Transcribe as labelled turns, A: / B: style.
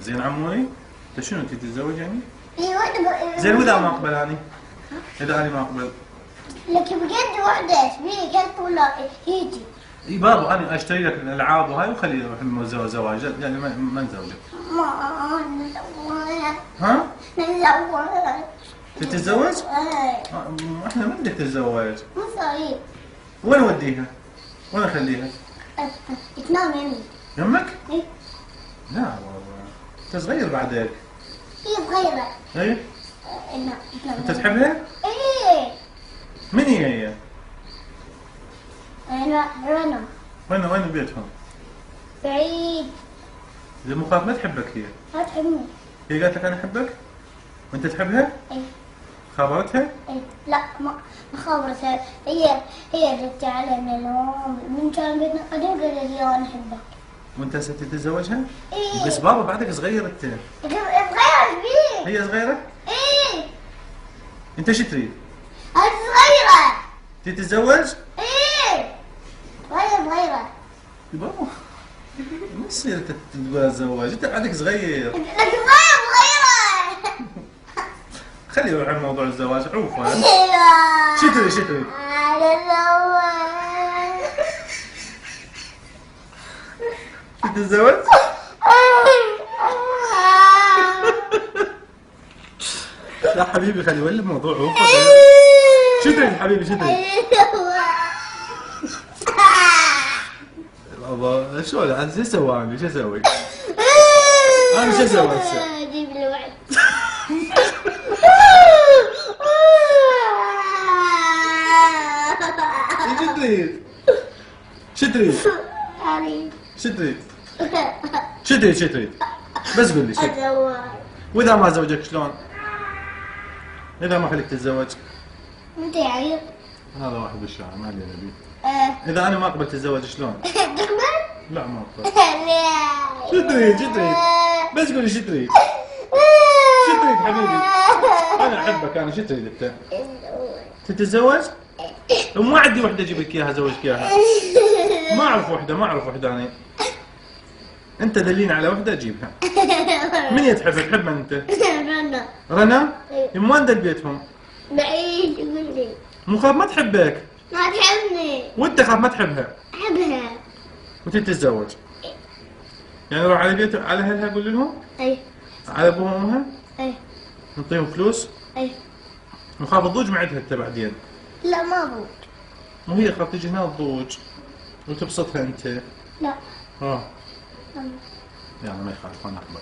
A: زين عموي انت شنو انت تتزوج يعني؟
B: ايوه
A: زين واذا ما اقبل اني؟ اذا اني ما اقبل؟
B: لك بجد وحده تبي كانت ولا يجي؟
A: اي بابا انا اشتري لك الالعاب وهاي وخلي يروح زواج يعني ما نزوجك.
B: ما نزوج.
A: ها؟
B: نزوج.
A: تتزوج؟
B: ايه.
A: احنا ما بدك تتزوج.
B: مصاريف.
A: وين اوديها؟ وين اخليها؟
B: تنام يعني.
A: يمك؟
B: ايه.
A: لا والله انت صغير بعدك.
B: هي صغيرة.
A: ايه؟
B: تنام.
A: انت تحبها؟
B: ايه.
A: من هي؟
B: رنا.
A: وين بيتهم؟
B: بعيد.
A: اذا مو خاف ما تحبك هي.
B: ما تحبني.
A: هي قالت لك انا احبك؟ وانت تحبها؟
B: ايه.
A: خابرتها؟
B: ايه. لا ما خبرتها. هي ردت علي من اليوم من كان بيتنا قاعدين قالت لي انا احبك.
A: وانت هسه تتزوجها؟
B: ايه.
A: بس بابا بعدك صغير انت.
B: صغيرة كبير.
A: هي صغيرة؟
B: ايه.
A: انت شو تريد؟
B: هاي صغيرة.
A: تتزوج؟
B: ايه. صغيرة.
A: يا بابا ما يصير انت تتزوج انت بعدك صغير.
B: لكن صغيرة.
A: خلي يروح عن موضوع الزواج عوفه.
B: ايوه.
A: شو تريد؟ تتزوج؟ لا حبيبي خلي يولي الموضوع عوفه. شو تريد حبيبي شو تريد؟ بابا شو انا شو اسوي انا شو اسوي؟ انا شو اسوي هسه؟
B: جيب لي واحد.
A: شو تريد؟ شو تريد؟ شو تريد؟ شو تريد؟ بس قول لي شو
B: اتزوج.
A: واذا ما زوجك شلون؟ اذا ما خليك تتزوج؟
B: انت عيب.
A: هذا واحد بالشارع ما علينا بيه.
B: اه.
A: اذا انا ما قبلت تتزوج شلون؟
B: تقبل؟
A: لا ما اقبل. شو تريد؟ بس قول لي شو تريد؟ شو تريد حبيبي؟ انا احبك انا شو تريد انت؟ تتزوج؟ وما عندي وحده اجيب لك اياها ازوجك اياها. ما اعرف وحده انا. انت دليني على وحده اجيبها. من هي تحبك؟ تحب من انت؟
B: رنا.
A: رنا؟ من وين دل بيتهم؟
B: بعيد يقول لي.
A: مو خاف ما تحبك.
B: ما تحبني.
A: وانت خاف ما تحبها.
B: احبها.
A: وتتزوج. يعني روح على بيت على اهلها قول لهم؟
B: اي.
A: على ابوها وامها؟
B: اي.
A: نعطيهم فلوس؟
B: اي.
A: وخاف تضوج مع عندها انت بعدين.
B: لا ما ابوك.
A: مو هي خاف تجي هنا تضوج وتبسطها انت.
B: لا.
A: اه. يعني ما يخالف انا اقبل.